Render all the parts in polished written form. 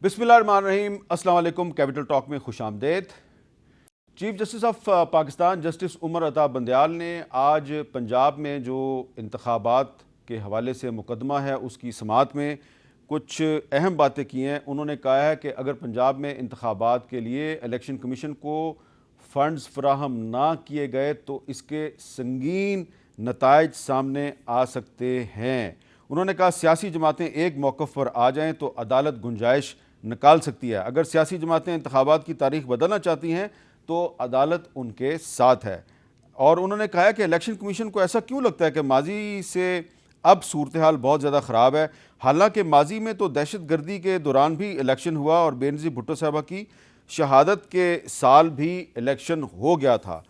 بسم اللہ الرحمن الرحیم۔ السلام علیکم۔ کیپٹل ٹاک میں خوش آمدید۔ Chief justice of Pakistan justice Umar Ata Bandial نے آج پنجاب میں جو انتخابات کے حوالے سے مقدمہ ہے اس کی سماعت میں کچھ اہم باتیں کی ہیں۔ انہوں نے کہا ہے کہ اگر پنجاب میں انتخابات کے لیے الیکشن کمیشن کو فنڈز فراہم نہ کیے گئے تو اس کے سنگین نتائج سامنے آ سکتے ہیں۔ انہوں نے کہا سیاسی جماعتیں ایک موقف پر آ جائیں تو عدالت گنجائش نکال سکتی ہے۔ اگر سیاسی جماعتیں انتخابات کی تاریخ بدلنا چاہتی ہیں تو عدالت ان کے ساتھ ہے۔ اور انہوں نے کہا کہ الیکشن کمیشن کو ایسا کیوں لگتا ہے کہ ماضی سے اب صورتحال بہت زیادہ خراب ہے، حالانکہ ماضی میں تو دہشت گردی کے دوران بھی الیکشن ہوا اور بینظیر بھٹو صاحبہ کی شہادت کے سال بھی الیکشن ہو گیا تھا۔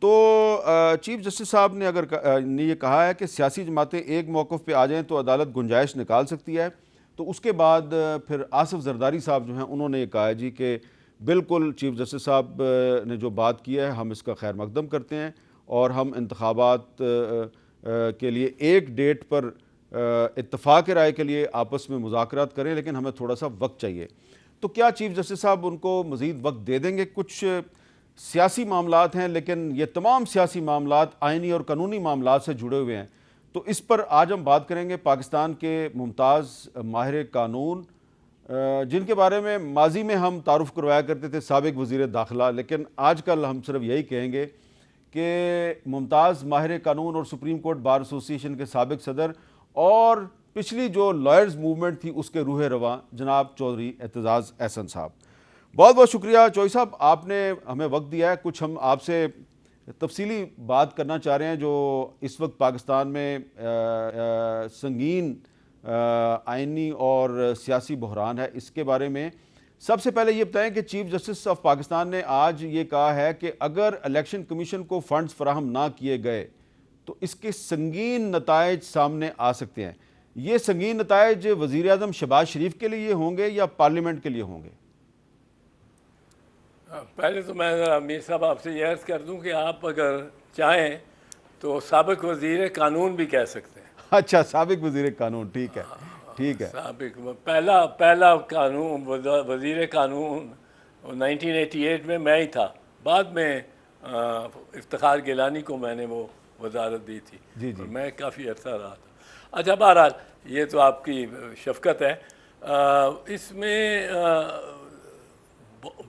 تو چیف جسٹس صاحب نے یہ کہا ہے کہ سیاسی جماعتیں ایک موقف پہ آ جائیں تو عدالت گنجائش نکال سکتی ہے، تو اس کے بعد پھر آصف زرداری صاحب جو ہیں انہوں نے یہ کہا جی کہ بالکل چیف جسٹس صاحب نے جو بات کی ہے ہم اس کا خیر مقدم کرتے ہیں اور ہم انتخابات کے لیے ایک ڈیٹ پر اتفاق رائے کے لیے آپس میں مذاکرات کریں، لیکن ہمیں تھوڑا سا وقت چاہیے۔ تو کیا چیف جسٹس صاحب ان کو مزید وقت دے دیں گے؟ کچھ سیاسی معاملات ہیں لیکن یہ تمام سیاسی معاملات آئینی اور قانونی معاملات سے جڑے ہوئے ہیں، تو اس پر آج ہم بات کریں گے پاکستان کے ممتاز ماہر قانون جن کے بارے میں ماضی میں ہم تعارف کروایا کرتے تھے سابق وزیر داخلہ، لیکن آج کل ہم صرف یہی کہیں گے کہ ممتاز ماہر قانون اور سپریم کورٹ بار ایسوسی ایشن کے سابق صدر اور پچھلی جو لائرز موومنٹ تھی اس کے روح رواں جناب چودھری اعتزاز احسن صاحب۔ بہت بہت شکریہ چوہدری صاحب، آپ نے ہمیں وقت دیا ہے۔ کچھ ہم آپ سے تفصیلی بات کرنا چاہ رہے ہیں جو اس وقت پاکستان میں سنگین آئینی اور سیاسی بحران ہے، اس کے بارے میں سب سے پہلے یہ بتائیں کہ چیف جسٹس آف پاکستان نے آج یہ کہا ہے کہ اگر الیکشن کمیشن کو فنڈز فراہم نہ کیے گئے تو اس کے سنگین نتائج سامنے آ سکتے ہیں۔ یہ سنگین نتائج وزیر اعظم شہباز شریف کے لیے ہوں گے یا پارلیمنٹ کے لیے ہوں گے؟ پہلے تو میں امیر صاحب آپ سے یہ عرض کر دوں کہ آپ اگر چاہیں تو سابق وزیر قانون بھی کہہ سکتے ہیں۔ اچھا، سابق وزیر قانون، ٹھیک ہے ٹھیک ہے۔ سابق پہلا قانون وزیر قانون 1988 میں ہی تھا، بعد میں افتخار گیلانی کو میں نے وہ وزارت دی تھی، جی جی، میں کافی عرصہ رہا تھا۔ اچھا، بہرحال یہ تو آپ کی شفقت ہے۔ اس میں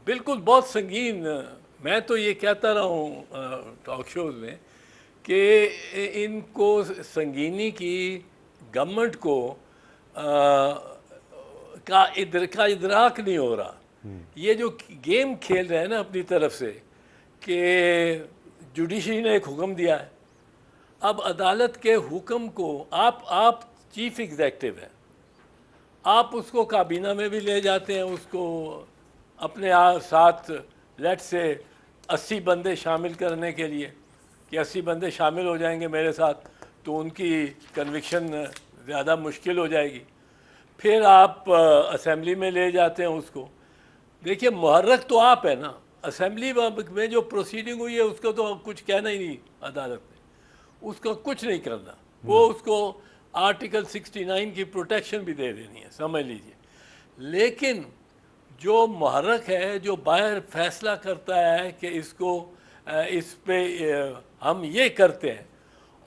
بالکل بہت سنگین، میں تو یہ کہتا رہا ہوں ٹاک شوز میں کہ ان کو سنگینی کی گورنمنٹ کو کا ادراک نہیں ہو رہا۔ یہ جو گیم کھیل رہے ہیں نا اپنی طرف سے کہ جوڈیشری نے ایک حکم دیا ہے، اب عدالت کے حکم کو آپ چیف ایگزیکٹو ہیں، آپ اس کو کابینہ میں بھی لے جاتے ہیں، اس کو اپنے ساتھ لیٹ سے 80 بندے شامل کرنے کے لیے کہ 80 بندے شامل ہو جائیں گے میرے ساتھ تو ان کی کنوکشن زیادہ مشکل ہو جائے گی۔ پھر آپ اسمبلی میں لے جاتے ہیں اس کو۔ دیکھیے، محرک تو آپ ہیں نا، اسمبلی میں جو پروسیڈنگ ہوئی ہے اس کو تو کچھ کہنا ہی نہیں عدالت نے، اس کو کچھ نہیں کرنا، وہ اس کو آرٹیکل 69 کی پروٹیکشن بھی دے دینی ہے، سمجھ لیجئے۔ لیکن جو محرک ہے، جو باہر فیصلہ کرتا ہے کہ اس پہ ہم یہ کرتے ہیں،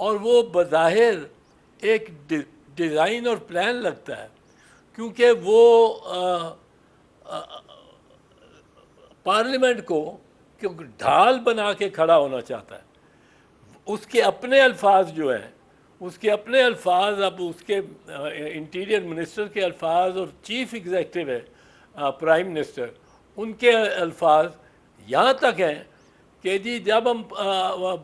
اور وہ بظاہر ایک ڈیزائن اور پلان لگتا ہے، کیونکہ وہ پارلیمنٹ کو ڈھال بنا کے کھڑا ہونا چاہتا ہے۔ اس کے اپنے الفاظ جو ہیں، اس کے اپنے الفاظ، اب اس کے انٹیریئر منسٹر کے الفاظ اور چیف ایگزیکٹو ہے پرائم منسٹر، ان کے الفاظ یہاں تک ہیں کہ جی جب ہم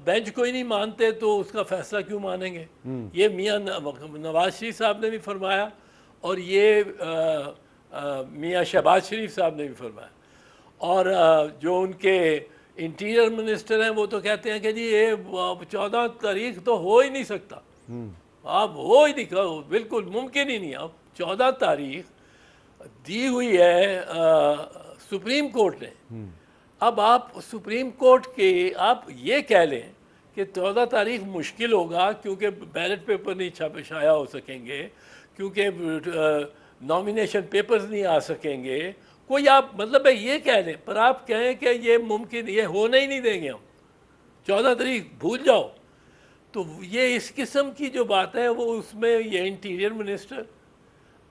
بینچ کو ہی نہیں مانتے تو اس کا فیصلہ کیوں مانیں گے۔ یہ میاں نواز شریف صاحب نے بھی فرمایا اور یہ میاں شہباز شریف صاحب نے بھی فرمایا، اور جو ان کے انٹیریئر منسٹر ہیں وہ تو کہتے ہیں کہ جی یہ 14 تاریخ تو ہو ہی نہیں سکتا، آپ ہو ہی نہیں، بالکل ممکن ہی نہیں۔ اب 14 تاریخ دی ہوئی ہے سپریم کورٹ نے، اب آپ سپریم کورٹ کے آپ یہ کہہ لیں کہ 14 تاریخ مشکل ہوگا کیونکہ بیلٹ پیپر نہیں شائع ہو سکیں گے، کیونکہ نامینیشن پیپرز نہیں آ سکیں گے، کوئی آپ مطلب ہے یہ کہہ لیں، پر آپ کہیں کہ یہ ممکن، یہ ہونے ہی نہیں دیں گے ہم، 14 تاریخ بھول جاؤ، تو یہ اس قسم کی جو بات ہے وہ اس میں یہ انٹیریئر منسٹر،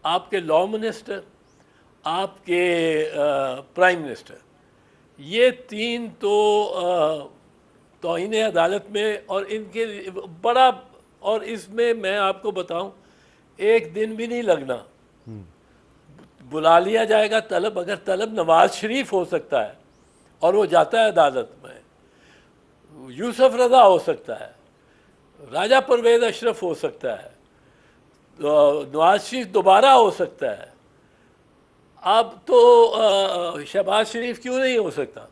آپ کے لاء منسٹر، آپ کے پرائم منسٹر، یہ تین تو توہین عدالت میں، اور ان کے بڑا، اور اس میں آپ کو بتاؤں ایک دن بھی نہیں لگنا، بلا لیا جائے گا طلب، اگر طلب نواز شریف ہو سکتا ہے اور وہ جاتا ہے عدالت میں، یوسف رضا ہو سکتا ہے، راجہ پرویز اشرف ہو سکتا ہے، نواز شریف دوبارہ ہو سکتا ہے، اب تو شہباز شریف کیوں نہیں ہو سکتا؟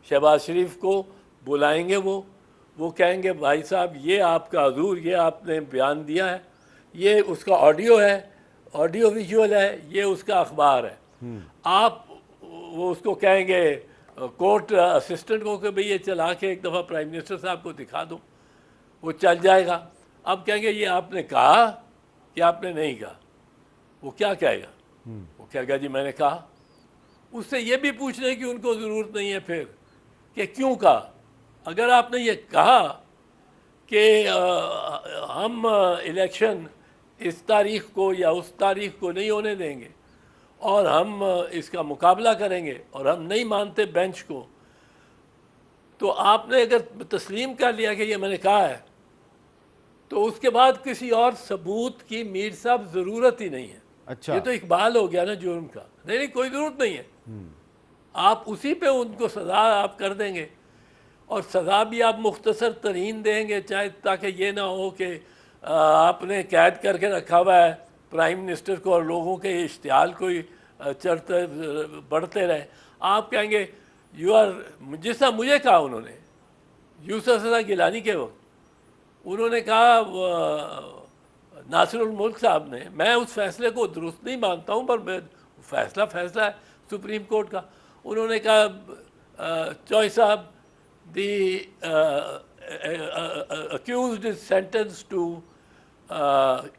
شہباز شریف کو بلائیں گے، وہ کہیں گے بھائی صاحب یہ آپ کا حضور، یہ آپ نے بیان دیا ہے، یہ اس کا آڈیو ہے، آڈیو ویژول ہے، یہ اس کا اخبار ہے، آپ وہ اس کو کہیں گے کورٹ اسسٹنٹ کو کہ بھئی یہ چلا کے ایک دفعہ پرائم منسٹر صاحب کو دکھا دو، وہ چل جائے گا۔ اب کہیں گے یہ آپ نے کہا کہ آپ نے نہیں کہا، وہ کیا کہے گا؟ وہ کہے گا جی میں نے کہا۔ اس سے یہ بھی پوچھنے کی ان کو ضرورت نہیں ہے پھر کہ کیوں کہا۔ اگر آپ نے یہ کہا کہ ہم الیکشن اس تاریخ کو یا اس تاریخ کو نہیں ہونے دیں گے اور ہم اس کا مقابلہ کریں گے اور ہم نہیں مانتے بینچ کو، تو آپ نے اگر تسلیم کر لیا کہ یہ میں نے کہا ہے، تو اس کے بعد کسی اور ثبوت کی میر صاحب ضرورت ہی نہیں ہے۔ اچھا، یہ تو اقبال ہو گیا نا جرم کا، نہیں کوئی ضرورت نہیں ہے، آپ اسی پہ ان کو سزا آپ کر دیں گے، اور سزا بھی آپ مختصر ترین دیں گے، چاہے تاکہ یہ نہ ہو کہ آپ نے قید کر کے رکھا ہوا ہے پرائم منسٹر کو اور لوگوں کے اشتعال کوئی چڑھتے بڑھتے رہے۔ آپ کہیں گے یو آر، جس طرح مجھے کہا انہوں نے یوسف رضا گیلانی کے وقت، انہوں نے کہا ناصر الملک صاحب نے، میں اس فیصلے کو درست نہیں مانتا ہوں پر فیصلہ ہے سپریم کورٹ کا، انہوں نے کہا چوئی صاحب دی accused is sentenced to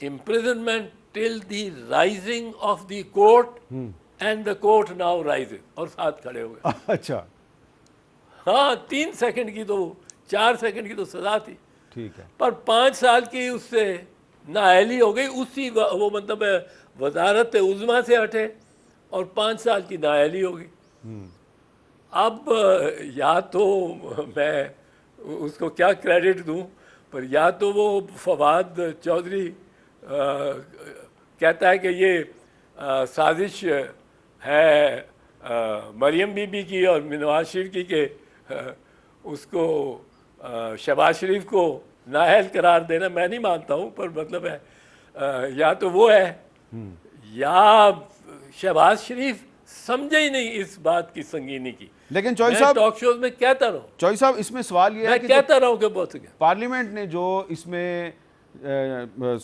imprisonment till the rising of the court and the court now rises، اور ساتھ کھڑے ہو گئے۔ اچھا، ہاں 3 سیکنڈ کی تو 4 سیکنڈ کی تو سزا تھی، ٹھیک ہے، پر 5 سال کی اس سے نااہلی ہو گئی، اسی وہ مطلب وزارت عظمیٰ سے ہٹے اور 5 سال کی نااہلی ہو گئی۔ اب یا تو میں اس کو کیا کریڈٹ دوں، پر یا تو وہ فواد چودھری کہتا ہے کہ یہ سازش ہے مریم بی بی کی اور نواز شریف کی کہ اس کو شہباز شریف کو نااہل قرار دینا، میں نہیں مانتا ہوں، پر مطلب ہے یا تو وہ ہے یا شہباز شریف سمجھے ہی نہیں اس بات کی سنگینی کی۔ لیکن چوئی میں صاحب، ٹاک شوز میں کہتا رہا ہوں، چوئی صاحب اس میں سوال یہ ہے میں کہ کہتا رہا ہوں کہ بہت پارلیمنٹ نے جو اس میں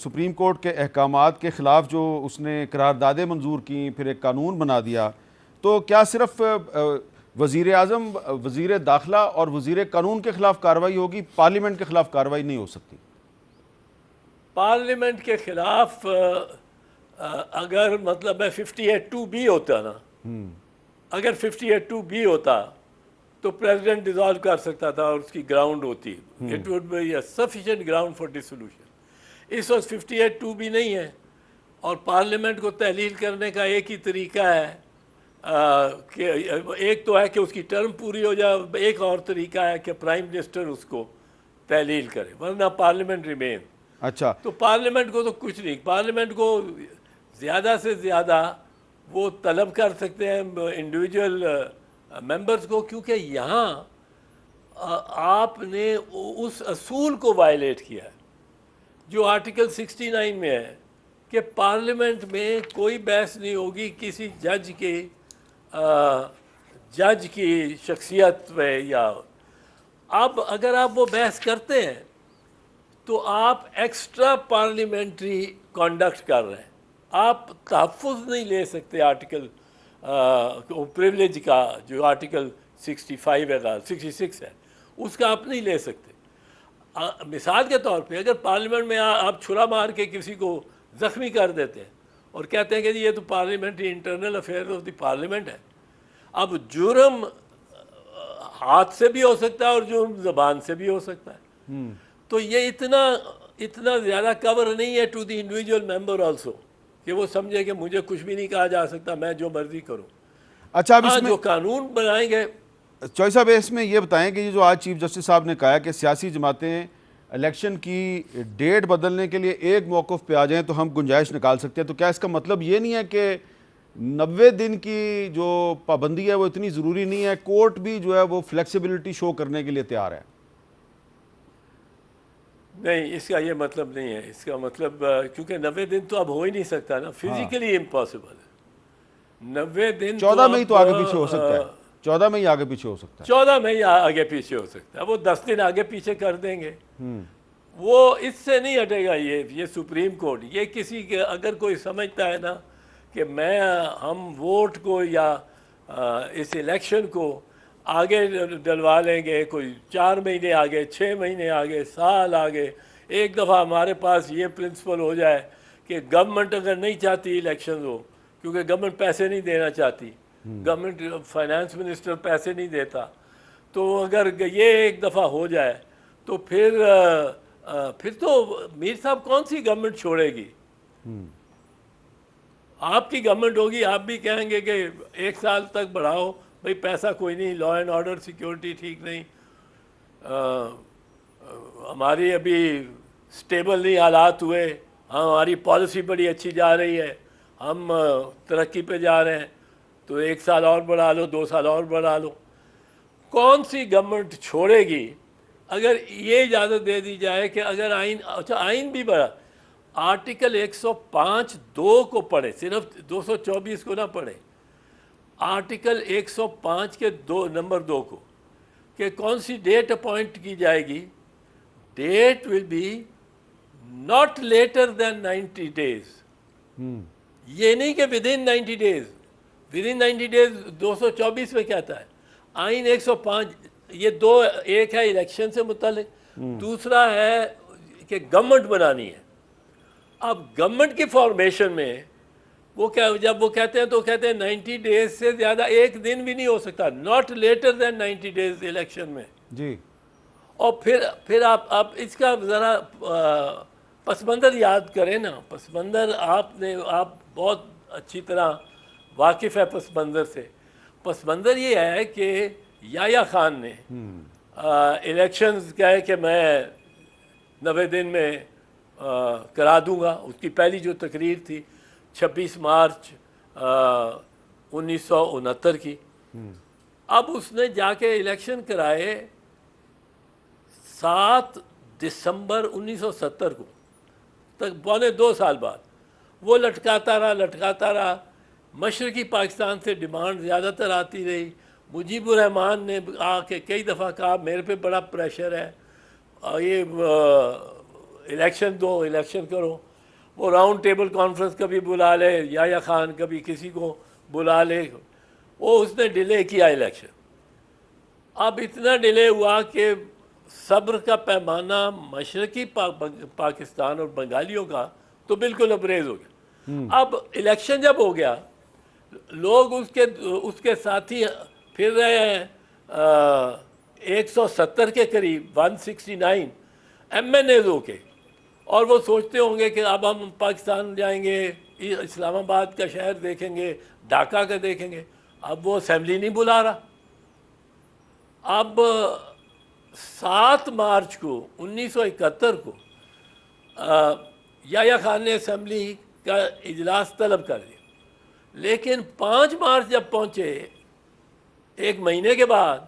سپریم کورٹ کے احکامات کے خلاف جو اس نے قراردادیں منظور کی، پھر ایک قانون بنا دیا، تو کیا صرف وزیر اعظم، وزیر داخلہ اور وزیر قانون کے خلاف کارروائی ہوگی، پارلیمنٹ کے خلاف کارروائی نہیں ہو سکتی؟ پارلیمنٹ کے خلاف اگر مطلب ہے 58(2) ہوتا نا، اگر 58(2) ہوتا تو پریزیڈنٹ ڈیزالو کر سکتا تھا اور اس کی گراؤنڈ ہوتی، it would be a sufficient ground for dissolution. اس وقت 58(2) نہیں ہے، اور پارلیمنٹ کو تحلیل کرنے کا ایک ہی طریقہ ہے کہ ایک تو ہے کہ اس کی ٹرم پوری ہو جائے، ایک اور طریقہ ہے کہ پرائم منسٹر اس کو تحلیل کرے، ورنہ پارلیمنٹ ریمین۔ اچھا، تو پارلیمنٹ کو تو کچھ نہیں، پارلیمنٹ کو زیادہ سے زیادہ وہ طلب کر سکتے ہیں انڈیویجول ممبرز کو، کیونکہ یہاں آپ نے اس اصول کو وائلیٹ کیا ہے جو آرٹیکل 69 میں ہے کہ پارلیمنٹ میں کوئی بحث نہیں ہوگی کسی جج کی شخصیت میں، یا اب اگر آپ وہ بحث کرتے ہیں تو آپ ایکسٹرا پارلیمنٹری کانڈکٹ کر رہے ہیں، آپ تحفظ نہیں لے سکتے آرٹیکل پریولیج کا، جو آرٹیکل 65 ہے، 66 ہے، اس کا آپ نہیں لے سکتے۔ مثال کے طور پہ اگر پارلیمنٹ میں آپ چھرا مار کے کسی کو زخمی کر دیتے ہیں اور کہتے ہیں کہ یہ تو parliamentary internal affair of the parliament ہے. اب جرم ہاتھ سے بھی ہو سکتا ہے اور جرم زبان سے بھی ہو سکتا ہے. تو یہ اتنا زیادہ کور نہیں ہے to the individual member also کہ وہ سمجھے کہ مجھے کچھ بھی نہیں کہا جا سکتا, میں جو مرضی کروں. اچھا, اب اس میں جو قانون بنائیں گے. چوئی صاحب اس میں یہ بتائیں کہ یہ جو آج چیف جسٹس صاحب نے کہا کہ سیاسی جماعتیں الیکشن کی ڈیٹ بدلنے کے لیے ایک موقف پہ آ جائیں تو ہم گنجائش نکال سکتے ہیں, تو کیا اس کا مطلب یہ نہیں ہے کہ 90 دن کی جو پابندی ہے وہ اتنی ضروری نہیں ہے, کورٹ بھی جو ہے وہ فلیکسیبلٹی شو کرنے کے لیے تیار ہے؟ نہیں, اس کا یہ مطلب نہیں ہے. اس کا مطلب کیونکہ 90 دن تو اب ہو ہی نہیں سکتا نا, فزیکلی امپاسبل ہے. 90 دن 14 مئی تو آگے پیچھے ہو سکتا ہے, 14 مئی آگے پیچھے ہو سکتا ہے, 14 مئی آگے پیچھے ہو سکتا ہے, وہ 10 دن آگے پیچھے کر دیں گے. وہ اس سے نہیں ہٹے گا. یہ سپریم کورٹ, یہ کسی کے اگر کوئی سمجھتا ہے نا کہ ہم ووٹ کو یا اس الیکشن کو آگے ڈلوا لیں گے, کوئی 4 مہینے آگے, 6 مہینے آگے, سال آگے, ایک دفعہ ہمارے پاس یہ پرنسپل ہو جائے کہ گورنمنٹ اگر نہیں چاہتی الیکشن ہو, کیونکہ گورنمنٹ پیسے نہیں دینا چاہتی, گورنمنٹ فائنانس منسٹر پیسے نہیں دیتا, تو اگر یہ ایک دفعہ ہو جائے تو پھر تو میر صاحب کون سی گورنمنٹ چھوڑے گی؟ آپ کی گورنمنٹ ہوگی, آپ بھی کہیں گے کہ 1 سال تک بڑھاؤ بھئی, پیسہ کوئی نہیں, لا اینڈ آرڈر سیکیورٹی ٹھیک نہیں, ہماری ابھی سٹیبل نہیں حالات ہوئے, ہماری پالیسی بڑی اچھی جا رہی ہے, ہم ترقی پہ جا رہے ہیں, تو 1 سال اور بڑھا لو, 2 سال اور بڑھا لو. کون سی گورنمنٹ چھوڑے گی اگر یہ اجازت دے دی جائے کہ اگر آئین بھی بڑھا, آرٹیکل 105(2) کو پڑھے, صرف 224 کو نہ پڑھے, آرٹیکل 105 کے نمبر 2 کو, کہ کون سی ڈیٹ اپوائنٹ کی جائے گی. Date will be not later than 90 days. یہ نہیں کہ within 90 days. Within 90 days 224 میں کہتا ہے. آئین 105, یہ دو, ایک ہے الیکشن سے متعلق, دوسرا ہے کہ گورنمنٹ بنانی ہے. اب گورنمنٹ کی فارمیشن میں جب وہ کہتے ہیں تو کہتے ہیں 90 days سے زیادہ ایک دن بھی نہیں ہو سکتا, not later than 90 days election میں. جی, اور پھر آپ اس کا ذرا پس منظر یاد کریں نا. پس منظر آپ بہت اچھی طرح واقف ہے پس منظر سے. پس منظر یہ ہے کہ یحییٰ خان نے الیکشنز کہے کہ میں 90 دن میں کرا دوں گا. اس کی پہلی جو تقریر تھی 26 مارچ 1969 کی. اب اس نے جا کے الیکشن کرائے 7 دسمبر 1970 کو, تک 2.25 سال بعد. وہ لٹکاتا رہا. مشرقی پاکستان سے ڈیمانڈ زیادہ تر آتی رہی. مجیب الرحمان نے آ کے کئی دفعہ کہا میرے پہ بڑا پریشر ہے, یہ الیکشن دو, الیکشن کرو. وہ راؤنڈ ٹیبل کانفرنس کبھی بلا لے یحییٰ خان, کبھی کسی کو بلا لے. اس نے ڈیلے کیا الیکشن. اب اتنا ڈیلے ہوا کہ صبر کا پیمانہ مشرقی پاکستان اور بنگالیوں کا تو بالکل ابریز ہو گیا. اب الیکشن جب ہو گیا, لوگ اس کے ساتھی پھر رہے ہیں 170 کے قریب, 169 MNAs ہو کے, اور وہ سوچتے ہوں گے کہ اب ہم پاکستان جائیں گے, اسلام آباد کا شہر دیکھیں گے, ڈھاکہ کا دیکھیں گے. اب وہ اسمبلی نہیں بلا رہا. اب 7 مارچ کو 1971 کو یحییٰ خان نے اسمبلی کا اجلاس طلب کر دیا, لیکن 5 مارچ جب پہنچے 1 مہینے کے بعد,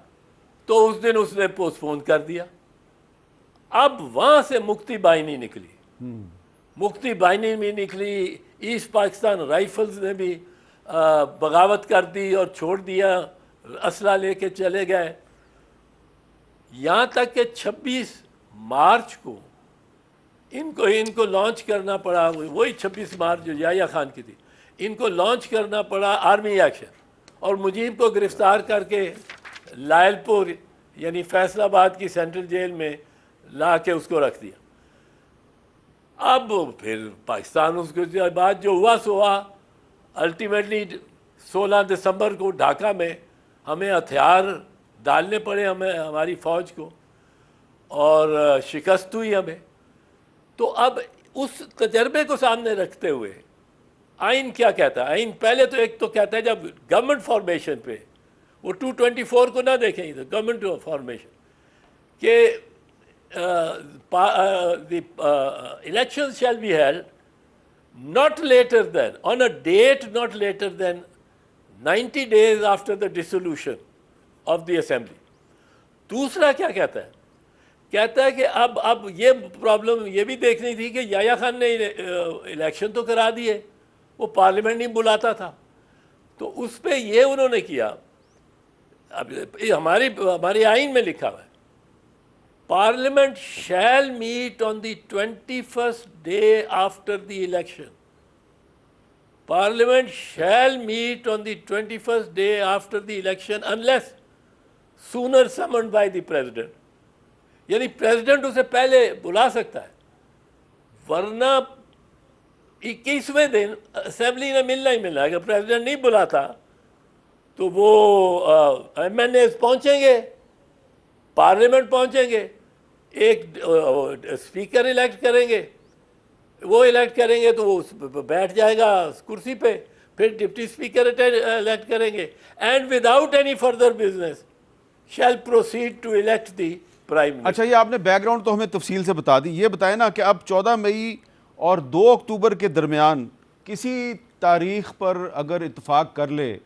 تو اس دن اس نے پوسٹ پون کر دیا. اب وہاں سے مکتی بائنی نکلی. مکتی بائنی بھی نکلی, ایسٹ پاکستان رائفلز نے بھی بغاوت کر دی اور چھوڑ دیا, اسلحہ لے کے چلے گئے. یہاں تک کہ 26 مارچ کو ان کو لانچ کرنا پڑا, وہی 26 مارچ جو یحییٰ خان کی تھی, ان کو لانچ کرنا پڑا آرمی ایکشن, اور مجیب کو گرفتار کر کے لائل پور یعنی فیصل آباد کی سینٹرل جیل میں لا کے اس کو رکھ دیا. اب پھر پاکستان اس کے بعد جو ہوا سو ہوا. الٹیمیٹلی 16 دسمبر کو ڈھاکہ میں ہمیں ہتھیار ڈالنے پڑے ہماری فوج کو, اور شکست ہوئی ہمیں. تو اب اس تجربے کو سامنے رکھتے ہوئے آئین کیا کہتا ہے؟ آئین پہلے تو ایک تو کہتا ہے جب گورنمنٹ فارمیشن پہ, وہ 224 کو نہ دیکھیں, گورنمنٹ فارمیشن کہ the elections shall be held not later than, on a date not later than 90 days after the dissolution of the assembly. دوسرا کیا کہتا ہے؟ کہتا ہے کہ اب یہ پرابلم یہ بھی دیکھنی تھی کہ یحییٰ خان نے الیکشن تو کرا دیے, وہ پارلیمنٹ نہیں بلاتا تھا, تو اس پہ یہ انہوں نے کیا. اب ہماری آئین میں لکھا ہوا ہے Parliament shall meet on the 21st day after the election. Parliament shall meet on the 21st day after the election unless sooner summoned by the President. یعنی پریزیڈنٹ اسے پہلے بلا سکتا ہے, ورنہ 21ویں دن اسمبلی نے ملنا ہی ملنا ہے. اگر پریزیڈنٹ نہیں بلاتا تو وہ ایم این ایز پہنچیں گے, پارلیمنٹ پہنچیں گے, ایک اسپیکر الیکٹ کریں گے, وہ الیکٹ کریں گے تو وہ بیٹھ جائے گا کرسی پہ, پھر ڈپٹی اسپیکر الیکٹ کریں گے, and without any further business shall proceed to elect the prime minister. اچھا, یہ آپ نے بیک گراؤنڈ تو ہمیں تفصیل سے بتا دی, یہ بتائیں نا کہ اب 14 مئی اور 2 اکتوبر کے درمیان کسی تاریخ پر اگر اتفاق کر لے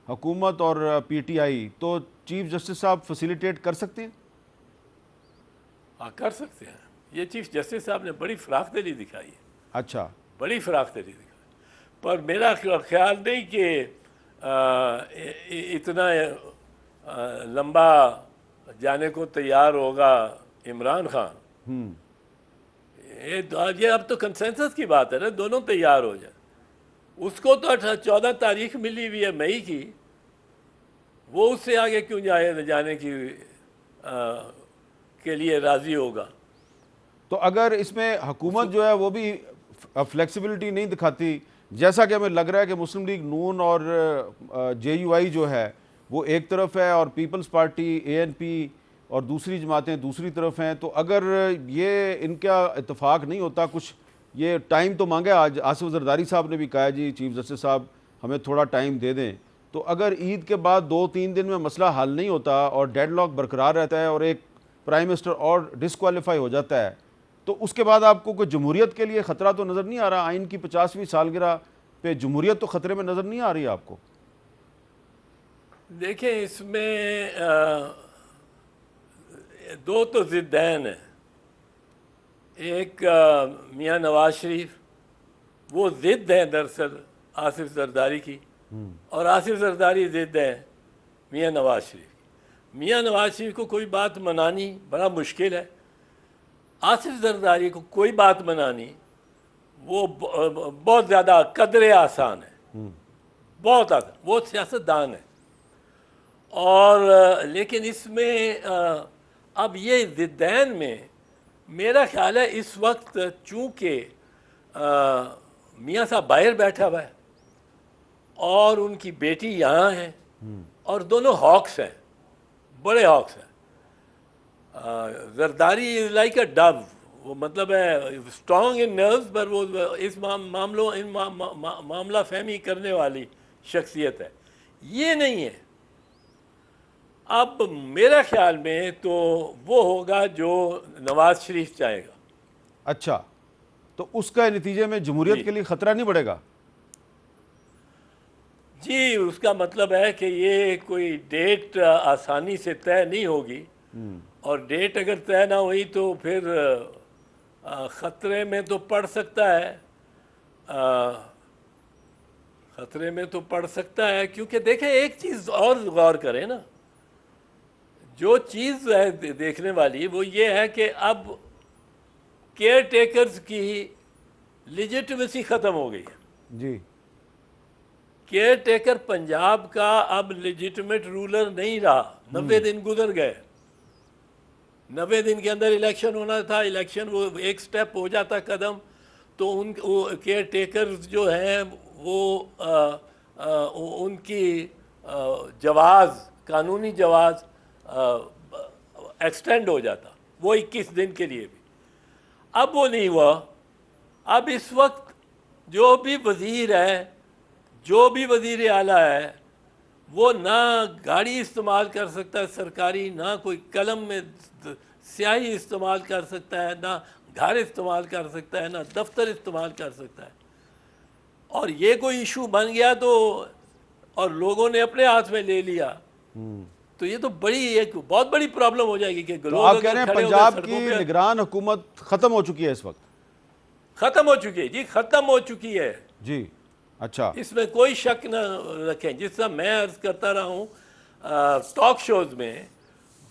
حکومت اور پی ٹی آئی تو چیف جسٹس صاحب فیسیلیٹیٹ کر سکتے ہیں؟ ہاں کر سکتے ہیں. یہ چیف جسٹس صاحب نے بڑی فراخ دلی دکھائی ہے. اچھا, بڑی فراخ دلی دکھائی, پر میرا خیال نہیں کہ اتنا لمبا جانے کو تیار ہوگا عمران خان. یہ اب تو کنسنسس کی بات ہے نا, دونوں تیار ہو جائیں. اس کو تو 14 تاریخ ملی ہوئی ہے مئی کی, وہ اس سے آگے کیوں جانے کی کے لیے راضی ہوگا؟ تو اگر اس میں حکومت جو ہے وہ بھی فلیکسیبلٹی نہیں دکھاتی, جیسا کہ ہمیں لگ رہا ہے کہ مسلم لیگ نون اور جے یو آئی جو ہے وہ ایک طرف ہے اور پیپلز پارٹی اے این پی اور دوسری جماعتیں دوسری طرف ہیں, تو اگر یہ ان کا اتفاق نہیں ہوتا, کچھ یہ ٹائم تو مانگا, آج آصف زرداری صاحب نے بھی کہا جی چیف جسٹس صاحب ہمیں تھوڑا ٹائم دے دیں, تو اگر عید کے بعد 2-3 دن میں مسئلہ حل نہیں ہوتا اور ڈیڈ لاک برقرار رہتا ہے اور ایک پرائم منسٹر اور ڈسکوالیفائی ہو جاتا ہے, تو اس کے بعد آپ کو کوئی جمہوریت کے لیے خطرہ تو نظر نہیں آ رہا؟ آئین کی 50ویں سالگرہ پہ جمہوریت تو خطرے میں نظر نہیں آ رہی آپ کو؟ دیکھیں اس میں دو تو ضدین ہیں. ایک میاں نواز شریف, وہ ضد ہیں دراصل آصف زرداری کی, اور آصف زرداری ضد ہیں میاں نواز شریف کی. میاں نواز شریف کو کوئی بات منانی بڑا مشکل ہے, آصف زرداری کو کوئی بات منانی وہ بہت زیادہ قدرے آسان ہے, بہت آسان. وہ سیاستدان ہے, اور لیکن اس میں اب یہ ضدین میں میرا خیال ہے اس وقت چونکہ میاں صاحب باہر بیٹھا ہوا ہے اور ان کی بیٹی یہاں ہے, اور دونوں ہاکس ہیں, بڑے ہاکس ہیں. Zardari is like a do, وہ مطلب ہے اسٹرانگ ان نروز, پر وہ اس معاملہ فہمی کرنے والی شخصیت ہے. یہ نہیں ہے. اب میرا خیال میں تو وہ ہوگا جو نواز شریف چاہے گا. اچھا, تو اس کا نتیجے میں جمہوریت کے لیے خطرہ نہیں بڑھے گا؟ جی, اس کا مطلب ہے کہ یہ کوئی ڈیٹ آسانی سے طے نہیں ہوگی, اور ڈیٹ اگر طے نہ ہوئی تو پھر خطرے میں تو پڑ سکتا ہے, خطرے میں تو پڑ سکتا ہے. کیونکہ دیکھیں ایک چیز اور غور کریں نا, جو چیز ہے دیکھنے والی وہ یہ ہے کہ اب کیئر ٹیکرز کی لیجٹمیسی ختم ہو گئی ہے. جی, کیئر ٹیکر پنجاب کا اب لیجٹمیٹ رولر نہیں رہا. 90 دن گزر گئے, 90 دن کے اندر الیکشن ہونا تھا, الیکشن وہ ایک سٹیپ ہو جاتا قدم, تو ان کیئر ٹیکر جو ہیں وہ ان کی جواز، قانونی جواز ایکسٹینڈ ہو جاتا وہ 21 دن کے لیے بھی. اب وہ نہیں ہوا. اب اس وقت جو بھی وزیر ہے، جو بھی وزیر اعلیٰ ہے، وہ نہ گاڑی استعمال کر سکتا ہے سرکاری، نہ کوئی قلم میں سیاہی استعمال کر سکتا ہے، نہ گھر استعمال کر سکتا ہے، نہ دفتر استعمال کر سکتا ہے. اور یہ کوئی ایشو بن گیا تو اور لوگوں نے اپنے ہاتھ میں لے لیا تو یہ تو ایک بہت بڑی پرابلم ہو جائے گی کہ تو آپ کہہ رہے ہیں پنجاب کی نگران حکومت ختم ہو چکی ہے اس وقت؟ ختم ہو چکی ہے جی، ختم ہو چکی ہے جی. اچھا، اس میں کوئی شک نہ رکھیں. جس طرح میں عرض کرتا رہا ہوں ٹاک شوز میں،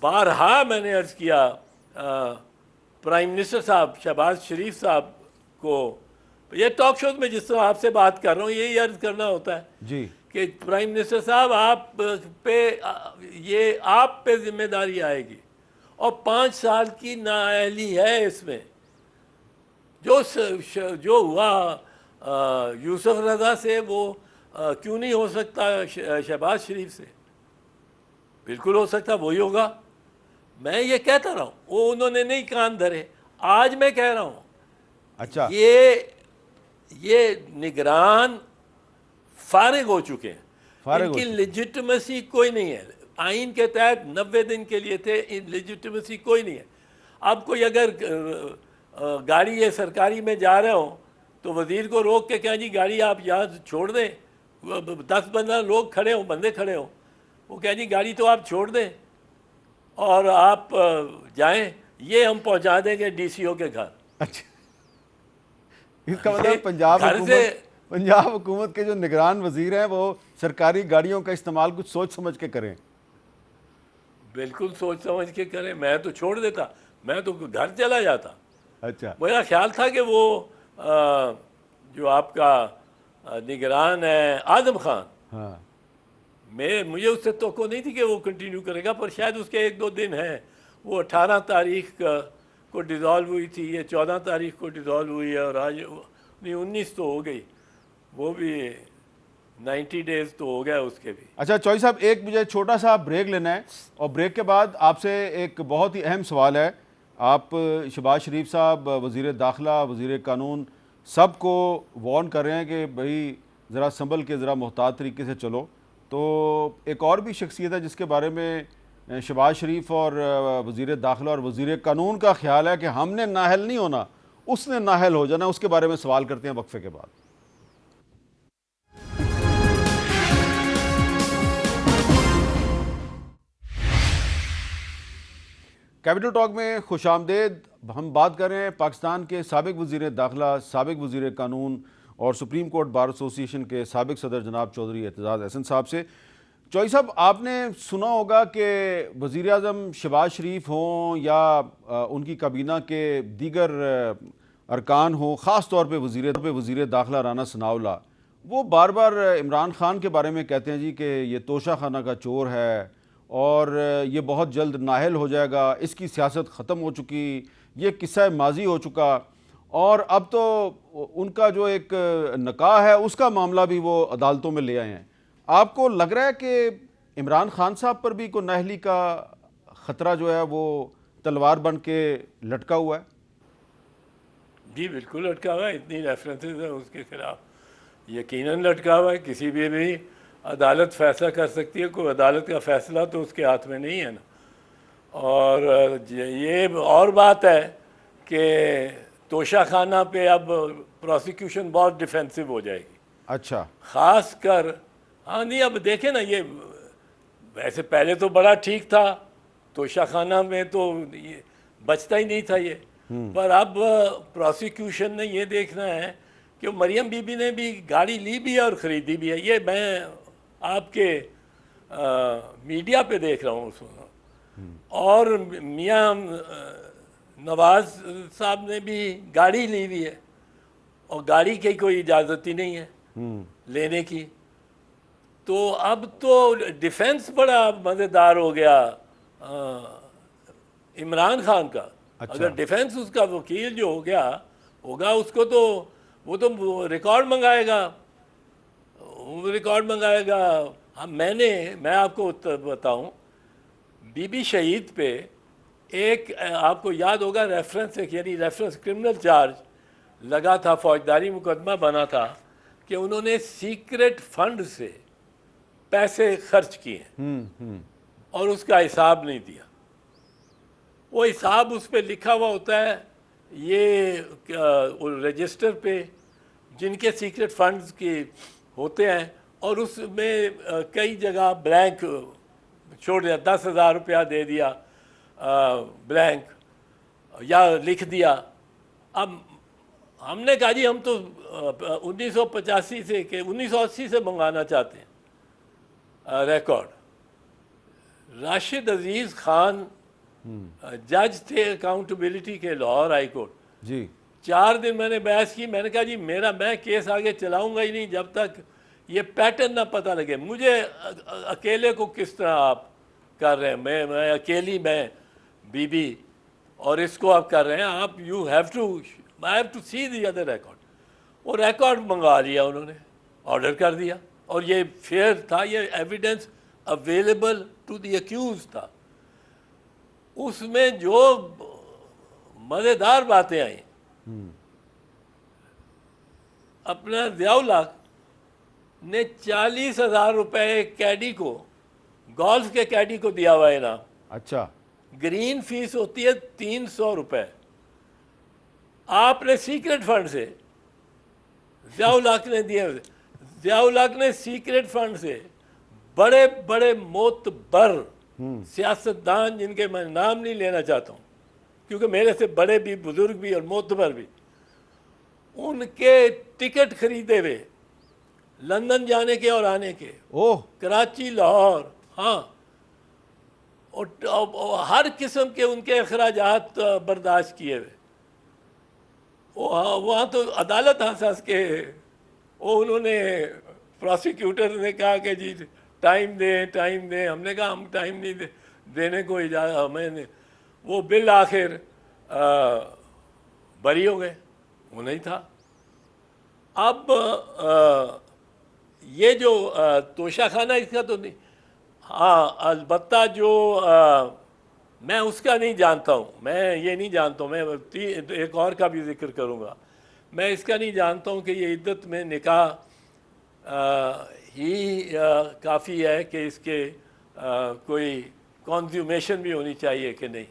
بارہا میں نے عرض کیا پرائم منسٹر صاحب شہباز شریف صاحب کو، یہ ٹاک شوز میں جس طرح آپ سے بات کر رہا ہوں یہی عرض کرنا ہوتا ہے جی، کہ پرائم منسٹر صاحب آپ پہ ذمہ داری آئے گی، اور 5 سال کی نااہلی ہے اس میں. جو ہوا یوسف رضا سے وہ کیوں نہیں ہو سکتا شہباز شریف سے؟ بالکل ہو سکتا، وہی ہوگا. میں یہ کہتا رہا ہوں، وہ انہوں نے نہیں کان دھرے. آج میں کہہ رہا ہوں اچھا، یہ نگران فارغ ہو چکے ہیں، ان کی چکے. لیجٹمیسی کوئی نہیں ہے. آئین کے تحت 90 دن کے لیے تھے، لیجٹمیسی کوئی نہیں ہے. اب کوئی اگر گاڑی یہ سرکاری میں جا رہے ہوں تو وزیر کو روک کے کہیں جی گاڑی آپ یہاں چھوڑ دیں، 10-15 لوگ کھڑے ہوں، بندے کھڑے ہوں، وہ کہیں جی گاڑی تو آپ چھوڑ دیں اور آپ جائیں، یہ ہم پہنچا دیں گے ڈی سی او کے گھر. اچھا، اس کا مطلب پنجاب حکومت کے جو نگران وزیر ہیں وہ سرکاری گاڑیوں کا استعمال کچھ سوچ سمجھ کے کریں. بالکل سوچ سمجھ کے کریں. میں تو چھوڑ دیتا، میں تو گھر چلا جاتا. اچھا، میرا خیال تھا کہ وہ جو آپ کا نگران ہے اعظم خان، ہاں، مجھے اس سے توقع نہیں تھی کہ وہ کنٹینیو کرے گا، پر شاید اس کے 1-2 دن ہیں. وہ 18 تاریخ کو ڈیزالو ہوئی تھی، یہ 14 تاریخ کو ڈیزالو ہوئی ہے، اور آج 19 تو ہو گئی، وہ بھی 90 ڈیز تو ہو گیا اس کے بھی. اچھا چوہدری صاحب، ایک مجھے چھوٹا سا بریک لینا ہے، اور بریک کے بعد آپ سے ایک بہت ہی اہم سوال ہے. آپ شہباز شریف صاحب، وزیر داخلہ، وزیر قانون، سب کو وارن کر رہے ہیں کہ بھائی ذرا سنبھل کے، ذرا محتاط طریقے سے چلو. تو ایک اور بھی شخصیت ہے جس کے بارے میں شہباز شریف اور وزیر داخلہ اور وزیر قانون کا خیال ہے کہ ہم نے نااہل نہیں ہونا، اس نے نااہل ہو جانا. اس کے بارے میں سوال کرتے ہیں وقفے کے بعد. کیپٹل ٹاک میں خوش آمدید. ہم بات کر رہے ہیں پاکستان کے سابق وزیر داخلہ، سابق وزیر قانون اور سپریم کورٹ بار ایسوسی ایشن کے سابق صدر جناب چودھری اعتزاز احسن صاحب سے. چودھری صاحب، آپ نے سنا ہوگا کہ وزیر اعظم شہباز شریف ہوں یا ان کی کابینہ کے دیگر ارکان ہوں، خاص طور پہ وزیر داخلہ رانا ثناء اللہ، وہ بار بار عمران خان کے بارے میں کہتے ہیں جی کہ یہ توشہ خانہ کا چور ہے اور یہ بہت جلد نااہل ہو جائے گا، اس کی سیاست ختم ہو چکی، یہ قصہ ماضی ہو چکا، اور اب تو ان کا جو ایک نکاح ہے اس کا معاملہ بھی وہ عدالتوں میں لے آئے ہیں. آپ کو لگ رہا ہے کہ عمران خان صاحب پر بھی کوئی نااہلی کا خطرہ جو ہے وہ تلوار بن کے لٹکا ہوا ہے؟ جی بالکل لٹکا ہوا ہے. اتنی ریفرنسز ہیں اس کے خلاف، یقیناً لٹکا ہوا ہے. کسی بھی عدالت فیصلہ کر سکتی ہے، کوئی عدالت کا فیصلہ تو اس کے ہاتھ میں نہیں ہے نا. اور یہ اور بات ہے کہ توشہ خانہ پہ اب پروسیکیوشن بہت ڈیفینسو ہو جائے گی. اچھا، خاص کر نہیں، اب دیکھیں نا، یہ ویسے پہلے تو بڑا ٹھیک تھا، توشہ خانہ میں تو بچتا ہی نہیں تھا یہ، پر اب پروسیکیوشن نے یہ دیکھنا ہے کہ مریم بی بی نے بھی گاڑی لی بھی ہے اور خریدی بھی ہے. یہ میں آپ کے میڈیا پہ دیکھ رہا ہوں اس وقت. اور میاں نواز صاحب نے بھی گاڑی لی ہوئی ہے، اور گاڑی کی کوئی اجازت ہی نہیں ہے لینے کی. تو اب تو ڈیفینس بڑا مزیدار ہو گیا عمران خان کا. اگر ڈیفینس اس کا وکیل جو ہو گیا ہوگا اس کو تو وہ تو ریکارڈ منگائے گا، میں آپ کو بتاؤں، بی بی شہید پہ ایک آپ کو یاد ہوگا ریفرنس، یعنی ریفرنس کرمنل چارج لگا تھا، فوجداری مقدمہ بنا تھا کہ انہوں نے سیکرٹ فنڈ سے پیسے خرچ کیے اور اس کا حساب نہیں دیا۔ وہ حساب اس پہ لکھا ہوا ہوتا ہے، یہ رجسٹر پہ جن کے سیکرٹ فنڈز کے ہوتے ہیں، اور اس میں کئی جگہ بلینک چھوڑ دیا، 10,000 روپیہ دے دیا بلینک یا لکھ دیا۔ اب ہم نے کہا جی ہم تو 1985 سے کہ 1980 سے منگانا چاہتے ہیں ریکارڈ۔ راشد عزیز خان جج تھے اکاؤنٹیبلٹی کے لاہور ہائی کورٹ جی، 4 دن میں نے بحث کی، میں نے کہا جی میں کیس آگے چلاؤں گا ہی نہیں جب تک یہ پیٹرن نہ پتہ لگے۔ مجھے اکیلے کو کس طرح آپ کر رہے ہیں، میں اکیلی میں بی بی اور اس کو آپ کر رہے ہیں، آپ I have to see the other record۔ وہ ریکارڈ منگا لیا انہوں نے، آرڈر کر دیا، اور یہ فیئر تھا، یہ evidence available to the accused تھا۔ اس میں جو مزیدار باتیں آئیں، اپنا ضیاء الحق نے 40,000 روپے ایک کیڈی کو، گولف کے کیڈی کو دیا ہوا ہے انعام۔ اچھا، گرین فیس ہوتی ہے 300 روپے، آپ نے سیکرٹ فنڈ سے ضیاء الحق نے دیے، ضیاء الحق نے سیکرٹ فنڈ سے بڑے بڑے معتبر سیاستدان، جن کے میں نام نہیں لینا چاہتا ہوں کیونکہ میرے سے بڑے بھی، بزرگ بھی اور معتبر بھی، ان کے ٹکٹ خریدے ہوئے لندن جانے کے اور آنے کے، کراچی، لاہور، ہاں، اور ہر قسم کے ان کے اخراجات برداشت کیے ہوئے۔ وہاں تو عدالت ہنس کے انہوں نے، پروسیکیوٹر نے کہا کہ جی ٹائم دیں، ہم نے کہا ہم ٹائم نہیں دینے کو اجازت ہمیں، وہ بالآخر بری ہو گئے، وہ نہیں تھا۔ اب یہ جو توشہ خانہ اس کا تو نہیں، ہاں البتہ جو میں اس کا نہیں جانتا ہوں، میں یہ نہیں جانتا ہوں، میں ایک اور کا بھی ذکر کروں گا، میں اس کا نہیں جانتا ہوں کہ یہ عدت میں نکاح ہی کافی ہے کہ اس کے کوئی کنزیومیشن بھی ہونی چاہیے کہ نہیں،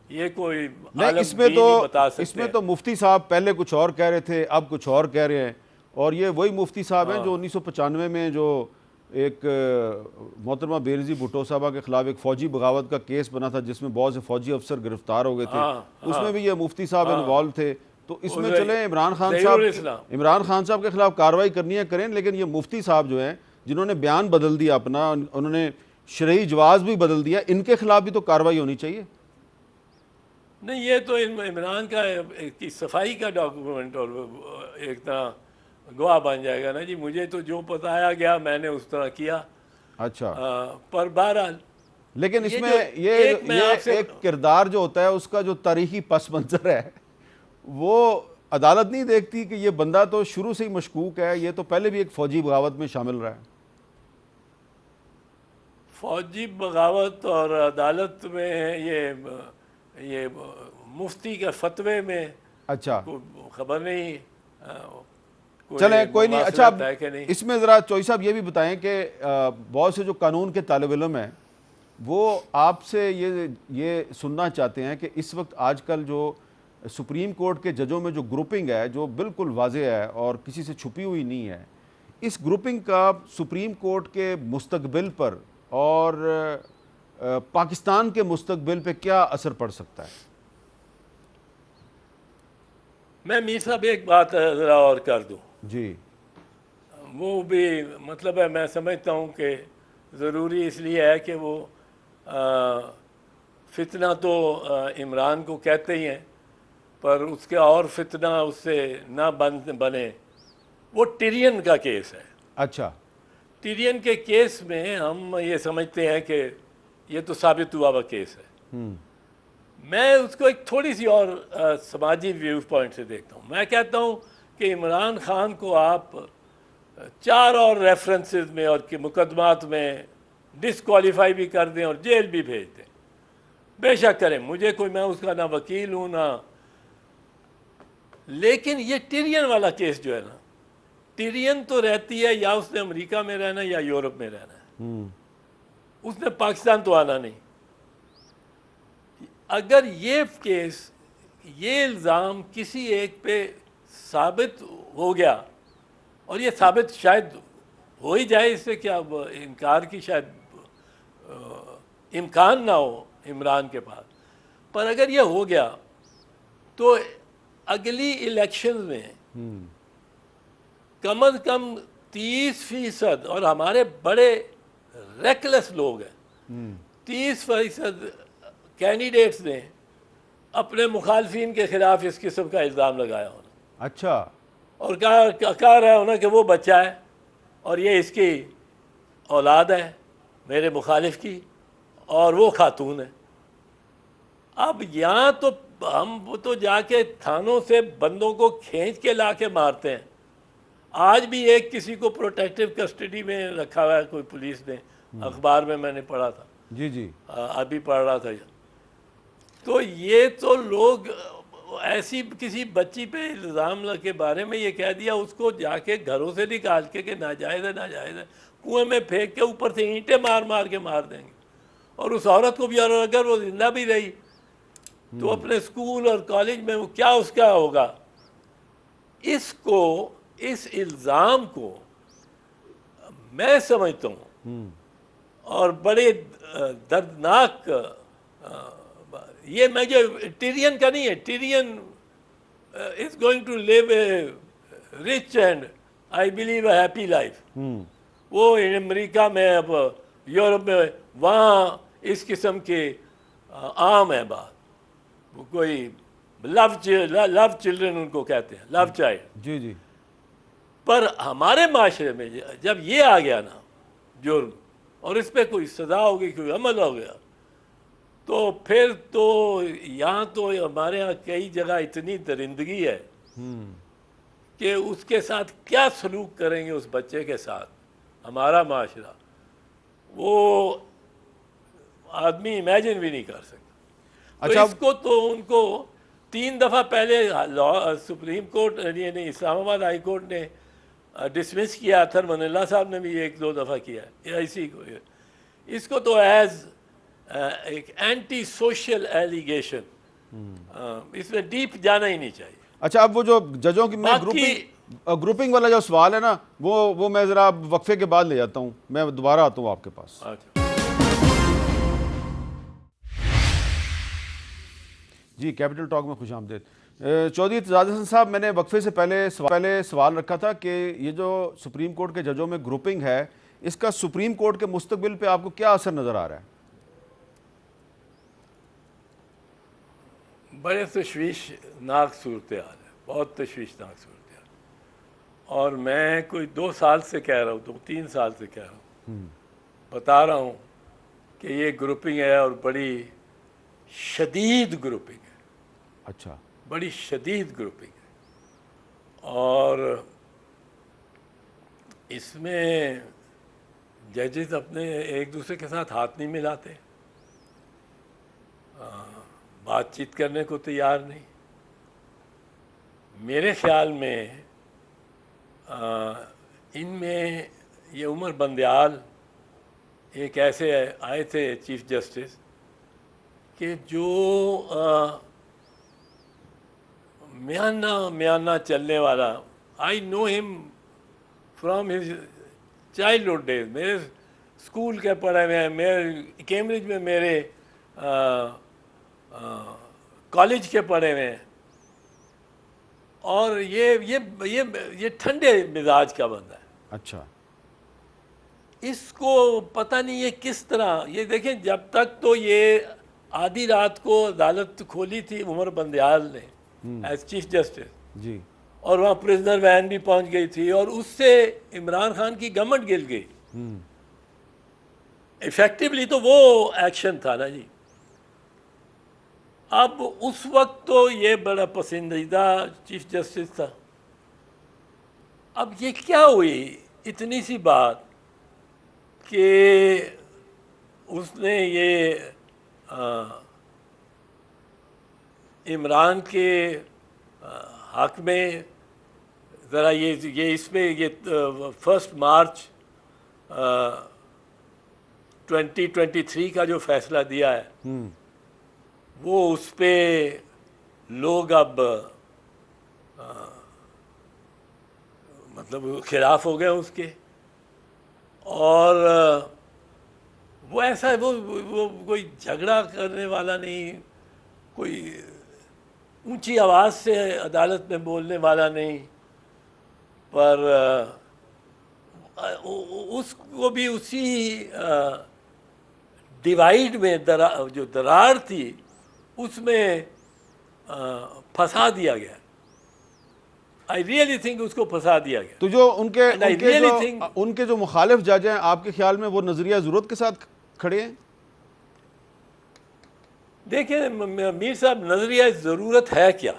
یہ کوئی عالم دین نہیں بتا سکتے۔ اس میں تو مفتی صاحب پہلے کچھ اور کہہ رہے تھے، اب کچھ اور کہہ رہے ہیں، اور یہ وہی مفتی صاحب ہیں جو 1995 میں جو ایک محترمہ بینظیر بھٹو صاحبہ کے خلاف ایک فوجی بغاوت کا کیس بنا تھا جس میں بہت سے فوجی افسر گرفتار ہو گئے تھے، اس میں بھی یہ مفتی صاحب انوالو تھے۔ تو اس میں چلیں عمران خان صاحب کے خلاف کارروائی کرنی ہے کریں، لیکن یہ مفتی صاحب جو ہیں جنہوں نے بیان بدل دیا اپنا، انہوں نے شرعی جواز بھی بدل دیا، ان کے خلاف بھی تو کارروائی ہونی چاہیے۔ نہیں، یہ تو عمران کا کی صفائی کا ڈاکومنٹ اور ایک طرح گواہ بن جائے گا نا جی، مجھے تو جو بتایا گیا میں نے اس طرح کیا۔ اچھا، پر بہرحال لیکن اس میں یہ ایک کردار جو ہوتا ہے اس کا جو تاریخی پس منظر ہے وہ عدالت نہیں دیکھتی کہ یہ بندہ تو شروع سے ہی مشکوک ہے، یہ تو پہلے بھی ایک فوجی بغاوت میں شامل رہا ہے۔ فوجی بغاوت اور عدالت میں یہ مفتی کے فتوے میں اچھا خبر نہیں، چلیں کوئی نہیں۔ اچھا، اس میں ذرا چوئی صاحب یہ بھی بتائیں کہ بہت سے جو قانون کے طالب علم ہیں وہ آپ سے یہ سننا چاہتے ہیں کہ اس وقت آج کل جو سپریم کورٹ کے ججوں میں جو گروپنگ ہے جو بالکل واضح ہے اور کسی سے چھپی ہوئی نہیں ہے، اس گروپنگ کا سپریم کورٹ کے مستقبل پر اور پاکستان کے مستقبل پہ کیا اثر پڑ سکتا ہے؟ میں میر صاحب ایک بات ذرا اور کر دوں جی، وہ بھی مطلب ہے، میں سمجھتا ہوں کہ ضروری اس لیے ہے کہ وہ فتنہ تو عمران کو کہتے ہی ہیں، پر اس کے اور فتنہ اس سے نہ بنے، وہ ٹیرین کا کیس ہے۔ اچھا، ٹیرین کے کیس میں ہم یہ سمجھتے ہیں کہ یہ تو ثابت ہوا کیس ہے، میں اس کو ایک تھوڑی سی اور سماجی ویو پوائنٹ سے دیکھتا ہوں. میں کہتا ہوں کہ عمران خان کو آپ 4 اور ریفرنسز میں اور مقدمات میں ڈسکوالیفائی بھی کر دیں اور جیل بھی بھیج دیں, بے شک کریں, مجھے کوئی, میں اس کا نہ وکیل ہوں نہ, لیکن یہ ٹیرین والا کیس جو ہے نا, ٹیرین تو رہتی ہے یا اس نے امریکہ میں رہنا ہے یا یورپ میں رہنا ہے, اس نے پاکستان تو آنا نہیں. اگر یہ کیس, یہ الزام کسی ایک پہ ثابت ہو گیا, اور یہ ثابت شاید ہو ہی جائے, اس سے کیا انکار کی شاید امکان نہ ہو عمران کے پاس, پر اگر یہ ہو گیا تو اگلی الیکشن میں کم از کم 30%, اور ہمارے بڑے ریکلیس لوگ ہیں, 30% کینڈیڈیٹس نے اپنے مخالفین کے خلاف اس قسم کا الزام لگایا ہونا. اچھا. اور کہا رہا ہونا کہ وہ بچہ ہے اور یہ اس کی اولاد ہے میرے مخالف کی, اور وہ خاتون ہے. اب یہاں تو ہم تو جا کے تھانوں سے بندوں کو کھینچ کے لا کے مارتے ہیں. آج بھی ایک کسی کو پروٹیکٹیو کسٹڈی میں رکھا ہوا ہے کوئی پولیس نے, اخبار میں نے پڑھا تھا. جی ابھی پڑھ رہا تھا. تو یہ تو لوگ ایسی کسی بچی پہ الزام کے بارے میں یہ کہہ دیا, اس کو جا کے گھروں سے نکال کے کہ ناجائز ہے ناجائز ہے, کنویں میں پھینک کے اوپر سے اینٹیں مار مار کے مار دیں گے. اور اس عورت کو بھی, اور اگر وہ زندہ بھی رہی تو اپنے اسکول اور کالج میں وہ کیا اس کا ہوگا. اس کو, اس الزام کو میں سمجھتا ہوں, اور بڑے دردناک, یہ میں جو ٹیرین کا نہیں ہے, ٹیرین is going to live a rich and I believe a happy life. وہ امریکہ میں, اب یورپ میں, وہاں اس قسم کے عام ہے بات. وہ کوئی لو چلڈرن ان کو کہتے ہیں, لو چائلڈ. جی. پر ہمارے معاشرے میں جب یہ آ گیا نا جرم, اور اس پہ کوئی سزا ہوگی, کوئی عمل ہو گیا, تو پھر تو یہاں تو ہمارے ہاں کئی جگہ اتنی درندگی ہے کہ اس کے ساتھ کیا سلوک کریں گے اس بچے کے ساتھ ہمارا معاشرہ, وہ آدمی امیجن بھی نہیں کر سکتا. تو اس کو تو ان کو 3 دفعہ پہلے سپریم کورٹ, یعنی اسلام آباد ہائی کورٹ نے ڈسمس کیا, اتھر من اللہ صاحب نے بھی 1-2 دفعہ کیا ہے اسی کو. اس کو تو ایز ایک اینٹی سوشل ایلیگیشن, اس میں ڈیپ جانا ہی نہیں چاہیے. اچھا, اب وہ جو ججوں کی گروپنگ والا جو سوال ہے نا, وہ میں ذرا وقفے کے بعد لے جاتا ہوں, میں دوبارہ آتا ہوں آپ کے پاس. جی, کیپٹل ٹاک میں خوش آمدید. چودھری اعتزاز حسن صاحب, میں نے وقفے سے پہلے سوال رکھا تھا کہ یہ جو سپریم کورٹ کے ججوں میں گروپنگ ہے, اس کا سپریم کورٹ کے مستقبل پہ آپ کو کیا اثر نظر آ رہا ہے؟ بڑے تشویشناک صورتحال ہے, بہت تشویشناک صورتحال. اور میں کوئی 2 سال سے کہہ رہا ہوں, 2-3 سال سے کہہ رہا ہوں, بتا رہا ہوں کہ یہ گروپنگ ہے, اور بڑی شدید گروپنگ ہے. اچھا. بڑی شدید گروپنگ ہے, اور اس میں ججز اپنے ایک دوسرے کے ساتھ ہاتھ نہیں ملاتے, بات چیت کرنے کو تیار نہیں. میرے خیال میں ان میں یہ عمر بندیال ایک ایسے آئے تھے چیف جسٹس کہ جو میانہ چلنے والا, آئی نو ہم فرام ہز چائلڈہڈ ڈیز, میرے اسکول کے پڑھے ہوئے ہیں, میرے کیمبرج میں میرے کالج کے پڑھے ہوئے ہیں, اور یہ ٹھنڈے مزاج کا بندہ ہے. اچھا. اس کو پتہ نہیں یہ کس طرح, یہ دیکھیں جب تک تو یہ آدھی رات کو عدالت کھولی تھی عمر بندیال نے ایز چیف جسٹس, جی, اور وہاں پریزنر وین بھی پہنچ گئی تھی, اور اس سے عمران خان کی گورنمنٹ گر گئی. ایفیکٹولی تو وہ ایکشن تھا نا جی. اب اس وقت تو یہ بڑا پسندیدہ چیف جسٹس تھا. اب یہ کیا ہوئی اتنی سی بات کہ اس نے یہ عمران کے حق میں ذرا یہ اس میں یہ 1 مارچ 2023 کا جو فیصلہ دیا ہے وہ اس پہ لوگ اب مطلب خلاف ہو گئے اس کے. اور وہ ایسا وہ کوئی جھگڑا کرنے والا نہیں, کوئی اونچی آواز سے عدالت میں بولنے والا نہیں, پر اس کو بھی اسی ڈیوائیڈ میں جو دراڑ تھی اس میں پھنسا دیا گیا. I really think اس کو پھنسا دیا گیا. تو جو ان کے جو مخالف جج ہیں آپ کے خیال میں وہ نظریہ ضرورت کے ساتھ کھڑے ہیں؟ دیکھیں میر صاحب, نظریہ ضرورت ہے کیا؟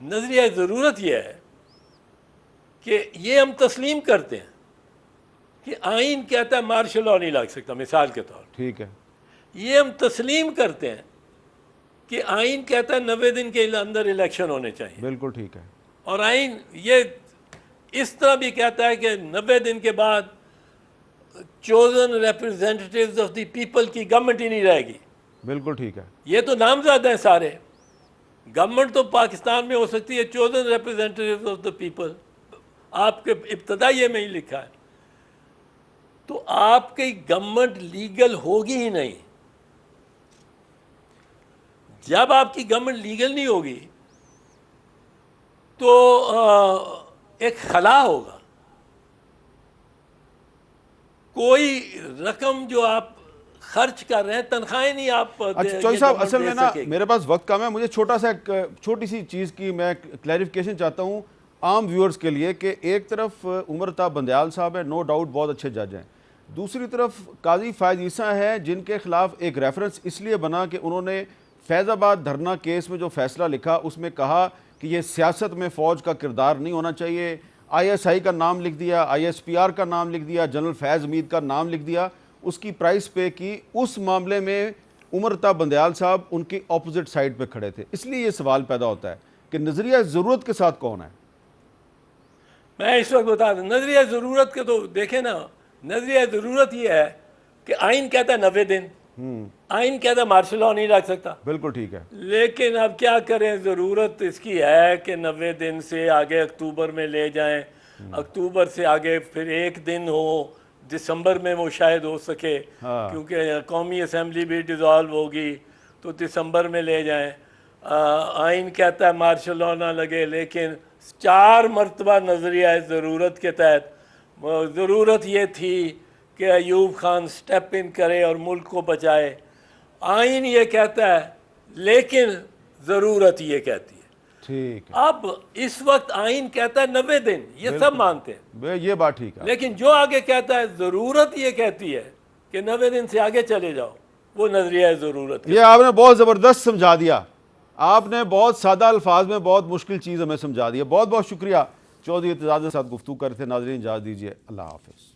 نظریہ ضرورت یہ ہے کہ یہ ہم تسلیم کرتے ہیں کہ آئین کہتا ہے مارشل لاء نہیں لگ سکتا, مثال کے طور پر. ٹھیک ہے. یہ ہم تسلیم کرتے ہیں کہ آئین کہتا ہے 90 دن کے اندر الیکشن ہونے چاہیے. بالکل ٹھیک ہے. اور آئین یہ اس طرح بھی کہتا ہے کہ 90 دن کے بعد chosen representatives of the people کی گورنمنٹ ہی نہیں رہے گی. بالکل ٹھیک ہے. یہ تو نامزد ہیں سارے. گورنمنٹ تو پاکستان میں ہو سکتی ہے chosen representatives of the people. آپ کے ابتدائیے میں ہی لکھا ہے. تو آپ کی گورنمنٹ لیگل ہوگی ہی نہیں. جب آپ کی گورنمنٹ لیگل نہیں ہوگی تو ایک خلا ہوگا. کوئی رقم جو آپ خرچ کر رہے ہیں, تنخواہیں نہیں آپ. اچھا چوہدری صاحب, اصل میں نا میرے پاس وقت کم ہے, مجھے چھوٹی سی چیز کی میں کلیریفیکیشن چاہتا ہوں عام ویورز کے لیے کہ ایک طرف عمر عطا بندیال صاحب ہیں, نو ڈاؤٹ بہت اچھے جج ہیں, دوسری طرف قاضی فائز عیسیٰ ہیں جن کے خلاف ایک ریفرنس اس لیے بنا کہ انہوں نے فیض آباد دھرنا کیس میں جو فیصلہ لکھا اس میں کہا کہ یہ سیاست میں فوج کا کردار نہیں ہونا چاہیے. ISI کا نام لکھ دیا, ISPR کا نام لکھ دیا, جنرل فیض امید کا نام لکھ دیا, اس کی پرائس پے کی. اس معاملے میں عمر عطا بندیال صاحب ان کی اپوزٹ سائڈ پہ کھڑے تھے. اس لیے یہ سوال پیدا ہوتا ہے کہ نظریہ ضرورت کے ساتھ کون ہے؟ میں اس وقت بتا دوں نظریہ ضرورت کے تو دیکھیں نا, نظریہ ضرورت یہ ہے کہ آئین کہتا ہے 90 دن, آئین کہتا ہے مارشل لاء نہیں لگ سکتا. بالکل ٹھیک ہے. لیکن اب کیا کریں, ضرورت اس کی ہے کہ 90 دن سے آگے اکتوبر میں لے جائیں, اکتوبر سے آگے پھر 1 دن ہو, دسمبر میں وہ شاید ہو سکے کیونکہ قومی اسمبلی بھی ڈیزالو ہوگی تو دسمبر میں لے جائیں. آئین کہتا ہے مارشل لاء نہ لگے, لیکن 4 مرتبہ نظریہ ضرورت کے تحت ضرورت یہ تھی کہ ایوب خان سٹیپ ان کرے اور ملک کو بچائے. آئین یہ کہتا ہے لیکن ضرورت یہ کہتی ہے. ٹھیک ہے. اب اس وقت آئین کہتا ہے 90 دن, یہ سب مانتے ہیں, یہ بات ٹھیک ہے, لیکن جو آگے کہتا ہے ضرورت یہ کہتی ہے کہ 90 دن سے آگے چلے جاؤ, وہ نظریہ ضرورت. یہ آپ نے بہت زبردست سمجھا دیا, آپ نے بہت سادہ الفاظ میں بہت مشکل چیز ہمیں سمجھا دی. بہت بہت شکریہ. چودھری اعتزاز کے ساتھ گفتگو کر رہے تھے. ناظرین اجازت دیجیے, اللہ حافظ.